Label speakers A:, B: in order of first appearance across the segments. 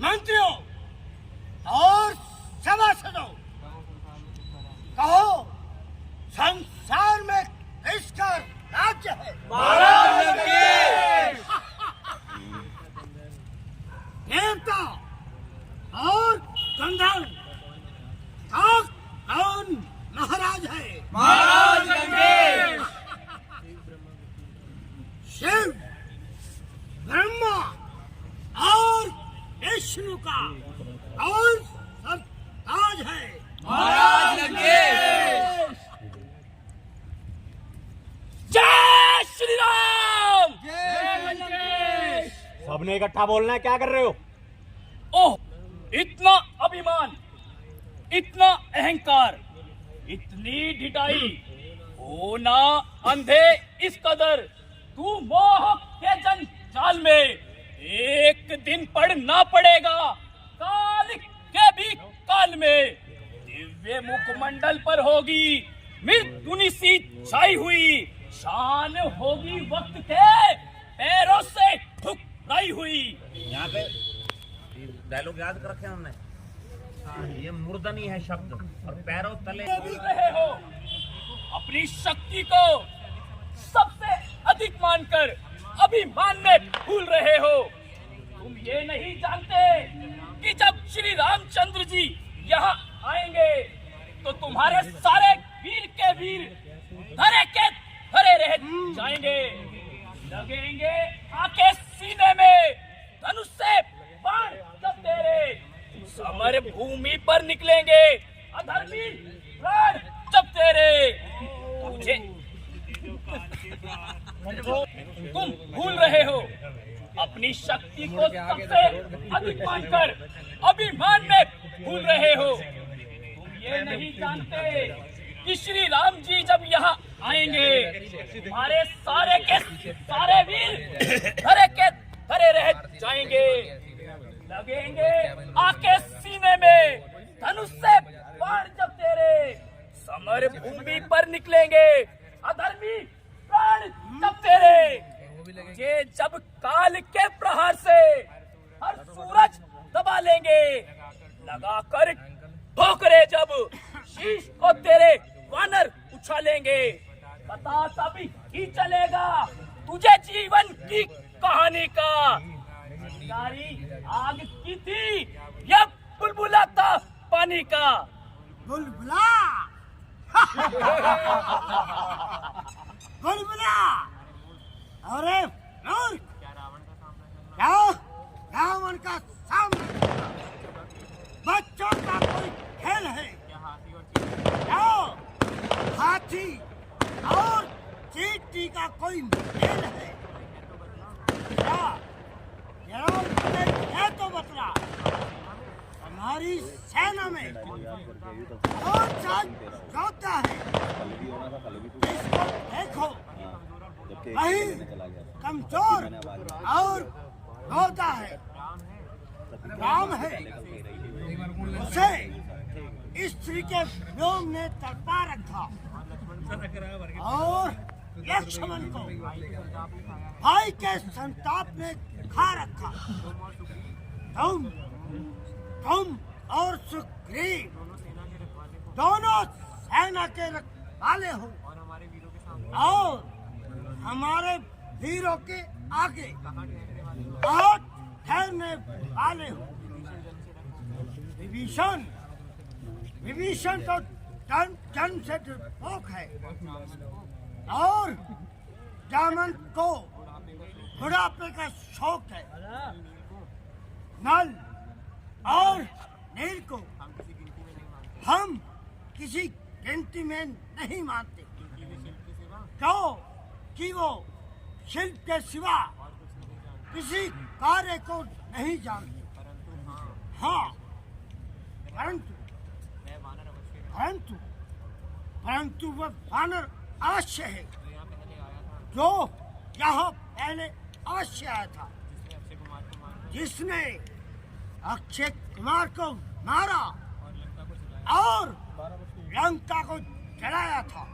A: मंत्रियों और सभासदों, कहो संसार में किसका राज्य है?
B: महाराज लंकेश।
A: देवता और गंधर्व का कौन महाराज है?
B: महाराज लंकेश।
A: शिव, ब्रह्मा और विष्णु का कौन सरताज है?
B: महाराज लंकेश।
C: जय श्री राम।
B: जय लंकेश।
C: सबने इकट्ठा बोलना है, क्या कर रहे हो?
D: ओह, इतना अभिमान, इतना अहंकार, इतनी ढिठाई, होना अंधे इस कदर। तू मोह के जंजाल में एक दिन पड़ना पड़ेगा, काल के भी काल में। दिव्य मुखमंडल पर होगी मृत्युनि सी छाई हुई, शान होगी वक्त के पैरों से ठुकराई हुई।
E: यहाँ पे डायलॉग याद कर रखे हैं हमने। ये मूर्धनी है शब्द और पैरों तले।
D: भूल रहे हो अपनी शक्ति को, सबसे अधिक मानकर अभिमान में भूल रहे हो। तुम ये नहीं जानते कि जब श्री रामचंद्र जी यहाँ आएंगे तो तुम्हारे सारे वीर के वीर धरे के धरे रह जाएंगे। लगेंगे आके सीने में धनुष से बाण जब तेरे, समर भूमि पर निकलेंगे अधर्मी प्राण जब तेरे। तुझे तुम भूल रहे हो अपनी शक्ति को, सबसे अधिक मानकर अभिमान में भूल रहे हो। तुम ये नहीं जानते कि श्री राम जी जब यहाँ आएंगे तुम्हारे सारे के सारे वीर धरे के धरे रह जाएंगे। लगेंगे आके सीने में धनुष से बाण जब तेरे, समर भूमि पर निकलेंगे अधर्मी प्राण जब तेरे। ये जब काल के प्रहार से हर सूरज दबा लेंगे, लगाकर ठोकरे जब शीश को तेरे वानर उछालेंगे, पता तभी ही चलेगा तुझे जीवन की कहानी का। चिंगारी आग की थी या बुलबुला था पानी का?
A: बुलबुला। बुलबुला। अरे मूर्ख, क्या रावण का सामना बच्चों का कोई खेल है? क्या हाथी और चींटी का कोई खेल है? क्या है तो बतला, हमारी सेना में कौन सा योद्धा है? इसको देखो, वही कमजोर और योद्धा है, राम है। उसे स्त्री के व्योम ने तड़पा रखा और लक्ष्मण को भाई के संताप में खा रखा। तुम और सुग्रीव दोनों सेना के रखवाले हो और हमारे वीरों के आगे और ठहरने वाले हो। विभीषण तो जन्म से डरपोक है और जामन को बुढ़ापे का शौक है। नल और नील को हम किसी गिनती में नहीं मानते, कि वो शिल्प के सिवा किसी कार्य को नहीं जानते। हाँ, परंतु वह वानर अवश्य है जो यहाँ पहले अवश्य आया था, जिसने अक्षय कुमार को मारा और लंका को जलाया था।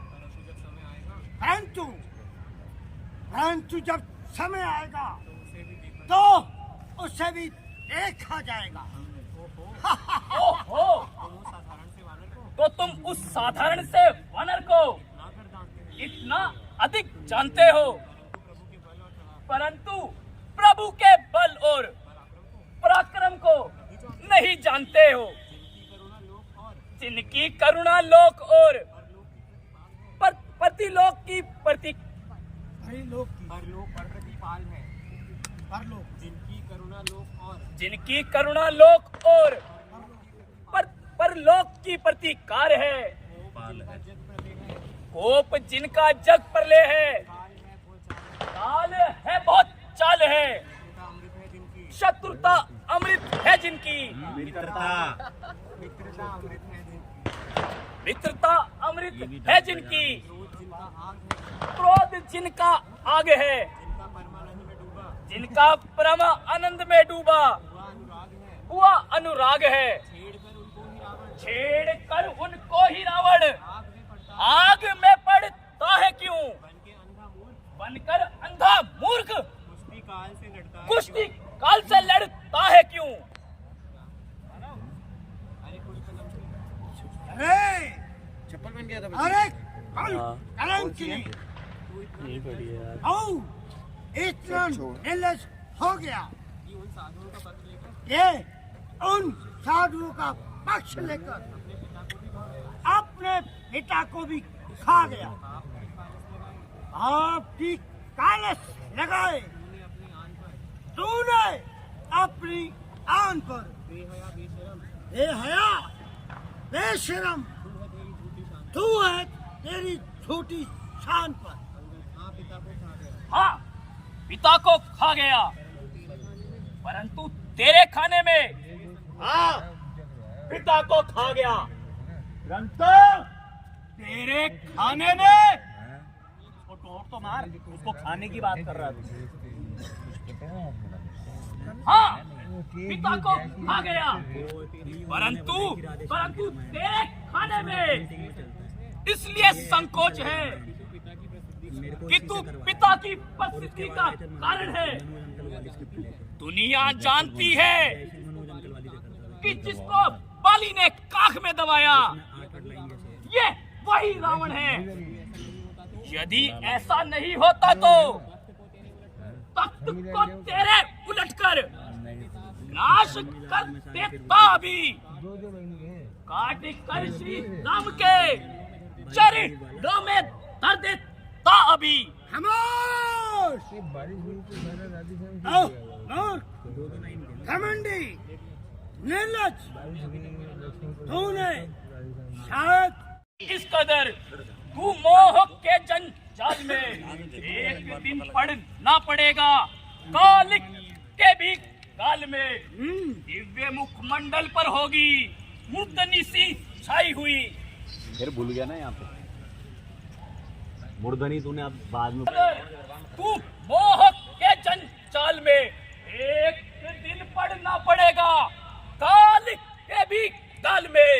A: परंतु जब समय आएगा तो उसे भी देखा जाएगा।
D: ओहो, तो तुम उस साधारण से वानर को इतना अधिक जानते हो, परंतु प्रभु के बल और पराक्रम को नहीं जानते हो, जिनकी करुणा लोक और प्रतिलोक की जिनकी करुणा लोक और परलोक की प्रतिकार है, कोप जिनका जग प्रलय है, काल है बहुत चाल है, शत्रुता अमृत है जिनकी, मित्रता अमृत है जिनकी, क्रोध जिनका आग है, जिनका परम आनंद में डूबा हुआ अनुराग है, छेड़ कर उनको ही रावण आग में पड़ता है क्यों, बनकर अंधा मूर्ख कुश्ती काल से लड़ता है क्यों।
A: अरे चप्पल पहन गया था। अरे कलंकी इतना निर्लज हो गया, ये उन साधुओं का पक्ष लेकर अपने पिता को भी खा गया। आपकी कालस लगाए तूने अपनी आन पर, बेहया बेशरम तू है तेरी छोटी शान पर।
D: हाँ, पिता को खा गया, परंतु तेरे खाने में।
C: हाँ, पिता को खा गया, परंतु तेरे खाने में। उसको तोड़ तो मार, उसको खाने की बात कर रहा था।
D: हाँ, पिता को खा गया, परंतु तेरे खाने में इसलिए संकोच है कि तू पिता की परिस्थिति का कारण है। दुनिया जानती है कि जिसको बाली ने काख में दबाया, ये वही रावण है। यदि ऐसा नहीं होता तो तख्त को तेरे उलटकर नाश कर देता भी, काट कर श्री राम के चरणों में धर देता अभी।
A: खामोश! घमंडी, निर्लज, तूने शायद
D: इस कदर तू मोह के जंजाल में एक दिन पड़ना पड़ेगा, कालिक के भी काल में। दिव्य मुखमंडल पर होगी मूर्धनी सी छाई हुई।
C: फिर भूल गया ना यहाँ पे मूर्धनी, तूने अब बाद में।
D: तू मोह के जंजाल में एक दिन पड़ना पड़ेगा, कालिक के भी काल में।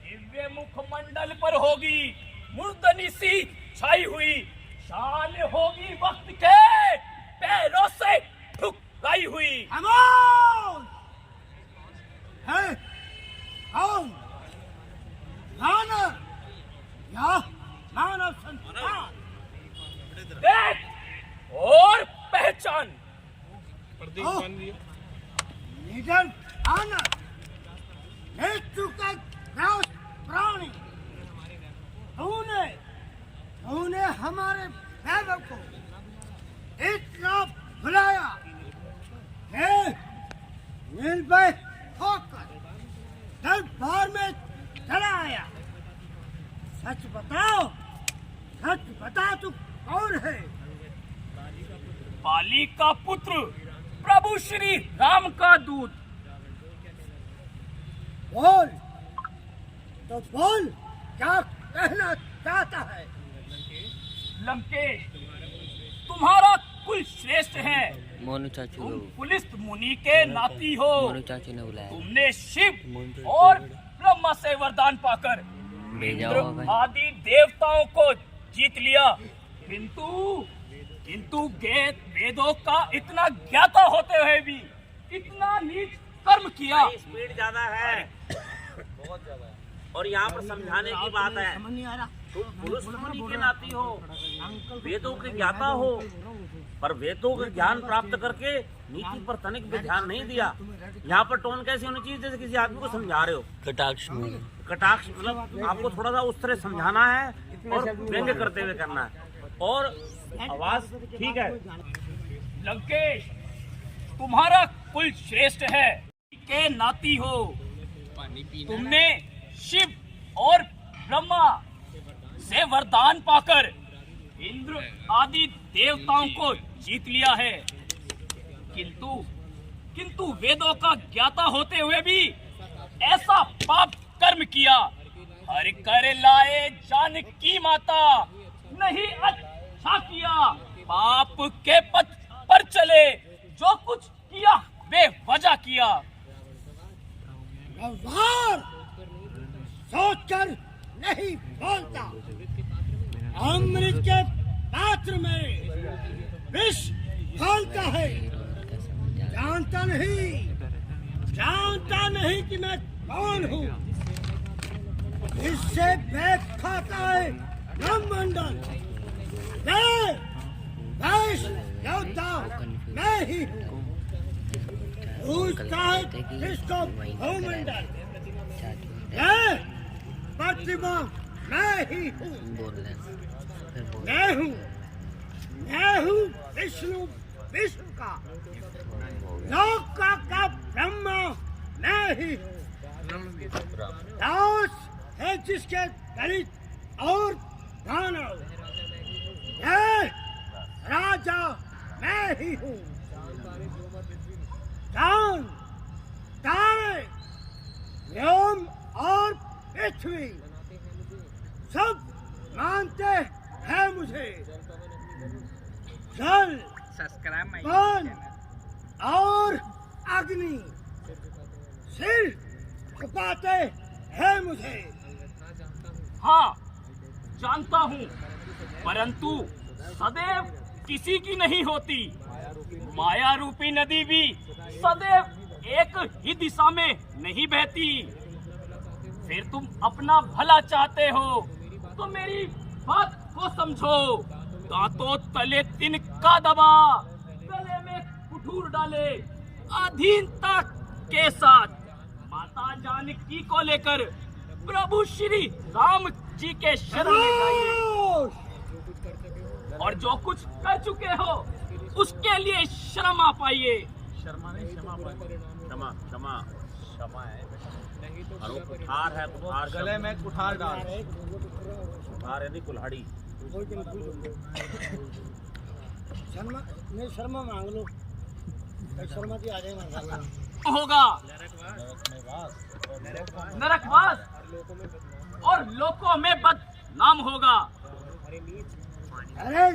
D: दिव्य मुखमंडल पर होगी मूर्धनी सी छाई हुई, शान होगी वक्त के पैरों से ठुकराई हुई।
A: खामोश! है कौन? मानव या मानव संतान?
D: देख और पहचान।
A: निडर आनर, मृत्यु का ग्रास प्राणी, तूने हमारे वैभव को इतना भुलाया, निर्भय होकर दरबार में चला आया। सच बता तू कौन है?
D: बाली का पुत्र, प्रभु श्री राम का दूत।
A: बोल तो बोल, क्या कहना चाहता है?
D: लंकेश, तुम्हारा कुल श्रेष्ठ है।
B: मोनू चाचू
D: तुम पुलिस मुनि के नाती हो।
B: मोनू चाचू ने बुलाया।
D: तुमने शिव और ब्रह्मा से वरदान पाकर
B: भेजा
D: इंद्र
B: होगा।
D: आदि देवताओं को जीत लिया, किंतु वेदों का इतना ज्ञाता होते हुए भी इतना नीच कर्म किया।
E: स्पीड ज्यादा है, बहुत ज्यादा है। और यहाँ पर समझाने की बात है,
A: समझ नहीं आ रहा।
E: तुम पुरुष मुनि के नाती हो, वेदों के ज्ञाता हो, पर वेदों का ज्ञान प्राप्त करके नीति पर तनिक भी ध्यान नहीं दिया। यहाँ पर टोन कैसी होनी चाहिए, जैसे किसी आदमी को समझा रहे हो।
B: कटाक्ष में
E: कटाक्ष मतलब आपको थोड़ा सा उस तरह समझाना है और व्यंग्य करते हुए करना है, और आवाज ठीक है।
D: लंकेश, तुम्हारा कुल श्रेष्ठ है, के नाती हो। तुमने शिव और ब्रह्मा से वरदान पाकर इंद्र आदि देवताओं को जीत लिया है, किंतु वेदों का ज्ञाता होते हुए भी ऐसा पाप कर्म किया। हर कर लाए जानकी माता, नहीं अच्छा किया। पाप के पथ पर चले, जो कुछ किया वे वजह किया।
A: व्यवहार सोचकर नहीं बोलता। अमृत के पात्र में विष घोलता है। जानता नहीं कि मैं कौन हूँ। इससे बैठ खाता है ब्रह्मंडल। योद्धा मैं ही हूँ। पूछता है इसको भूमंडल। प्रतिमा मैं ही हूँ। मैं हूँ विष्णु का। लोक का ब्रह्मा मैं ही हूँ। दास है जिसके दलित और दानव। राजा मैं ही हूँ। चांद, तारे, व्योम और पृथ्वी सब मानते हैं मुझे। जल, वन और अग्नि सिर झुकाते हैं मुझे।
D: हाँ, जानता हूँ, परंतु सदैव किसी की नहीं होती। माया रूपी नदी भी सदैव एक ही दिशा में नहीं बहती। फिर तुम अपना भला चाहते हो तो मेरी बात को समझो। दांतों तले तिनका दबा, गले में कुठूर डाले, अधीनता के साथ माता जानकी को लेकर प्रभु श्री राम जी के शरण में जाइए। और जो कुछ कर चुके हो उसके लिए क्षमा पाइए।
E: शर्मा नहीं, क्षमा पाइए। क्षमा है। और वो कुठार है, कुठार गले में कुठार डाल। कुठार यानी कुल्हाड़ी।
A: शर्मा मांग लो। शर्मा जी आ जाएगा।
D: होगा नरकवास और लोकों में बदनाम होगा।
A: अरे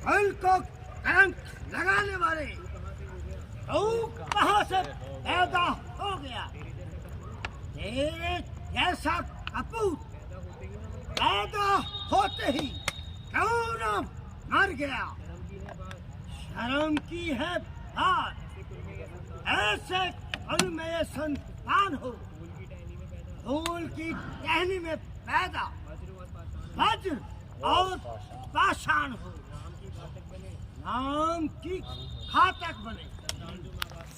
A: फल को कलंक लगाने वाले तू कहाँ से पैदा हो गया? तेरे जैसा कपूत पैदा होते ही क्यों न मर गया? शर्म की है बात। ऐसे फल में ये संतान हो, फूल की टहनी में पैदा वज्र और पाषाण हो, नाम की घातक बने।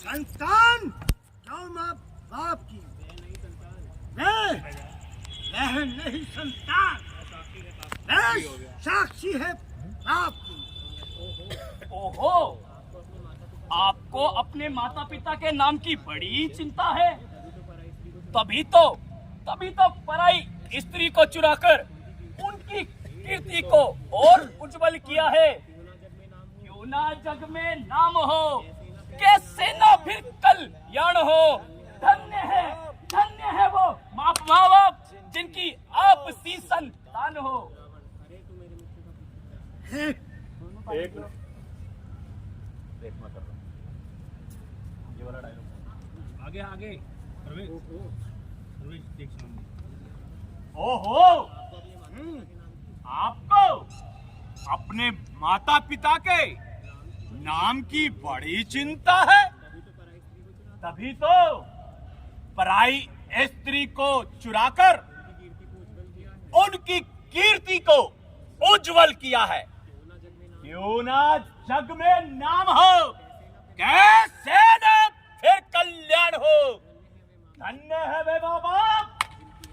A: संतान जो माँ बाप की, वह नहीं संतान, वह साक्षी है बाप की।
D: ओहो, आपको अपने माता पिता के नाम की बड़ी चिंता है। तभी तो पराई स्त्री को चुराकर उनकी कीर्ति को और उज्जवल किया है। क्यों ना जग में नाम हो, कैसे ना फिर कल्याण हो। धन्य है वो माँ बाप जिनकी आपसी संतान हो।
E: एक मिनट ये वाला डायलॉग आगे प्रवेश देख सामने।
C: ओहो, आपको अपने माता पिता के नाम की बड़ी चिंता है।
D: तभी तो पराई स्त्री को चुराकर उनकी कीर्ति को उज्जवल किया है। क्यों ना जग में नाम हो, कैसे न फिर कल्याण हो। धन्य है वे बाबा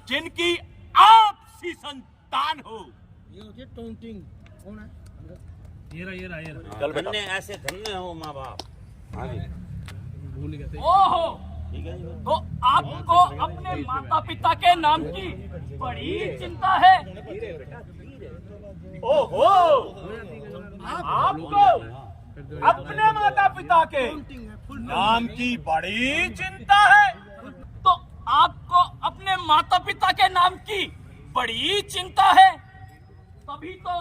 D: जिनकी आपसी संतान हो।
E: धन्य ऐसे धन्य हो माँ बाप।
D: ओहो, तो आपको अपने माता पिता के नाम की बड़ी चिंता है। ओहो, आपको अपने माता पिता के नाम की बड़ी चिंता है। तो आपको अपने माता पिता के नाम की बड़ी चिंता है, तभी तो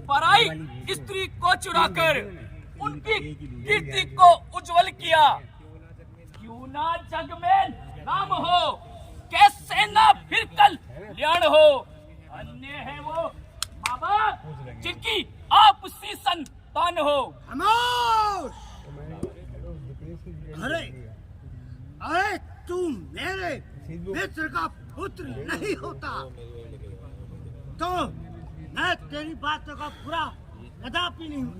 D: पराई स्त्री को चुराकर उनकी कीर्ति को उज्जवल किया। क्यों ना जग में नाम हो, कैसे ना फिर कल्याण हो। अन्य है वो माँ बाप जिनकी आपसी संतान हो।
A: खामोश! अरे अरे तू मेरे मित्र का पुत्र नहीं होता तो मैं तेरी बातों का बुरा कदापि नहीं हूँ।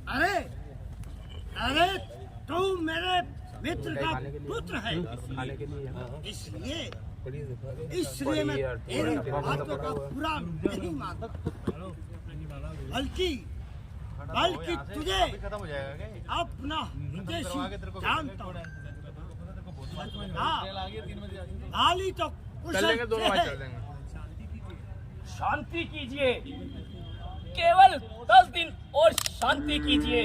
A: अरे अरे तू मेरे मित्र का पुत्र है, इसलिए मैं तेरी बातों का बुरा नहीं मानता, बल्कि तुझे अपना हितैषी जानता हूँ। गाली तो
D: शांति कीजिए, केवल 10 दिन और शांति कीजिए,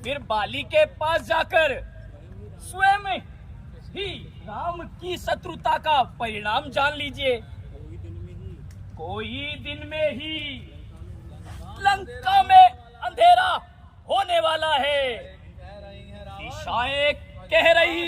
D: फिर बाली के पास जाकर स्वयं ही राम की शत्रुता का परिणाम जान लीजिए। कोई दिन में ही लंका में अंधेरा होने वाला है। दिशाएं कह रही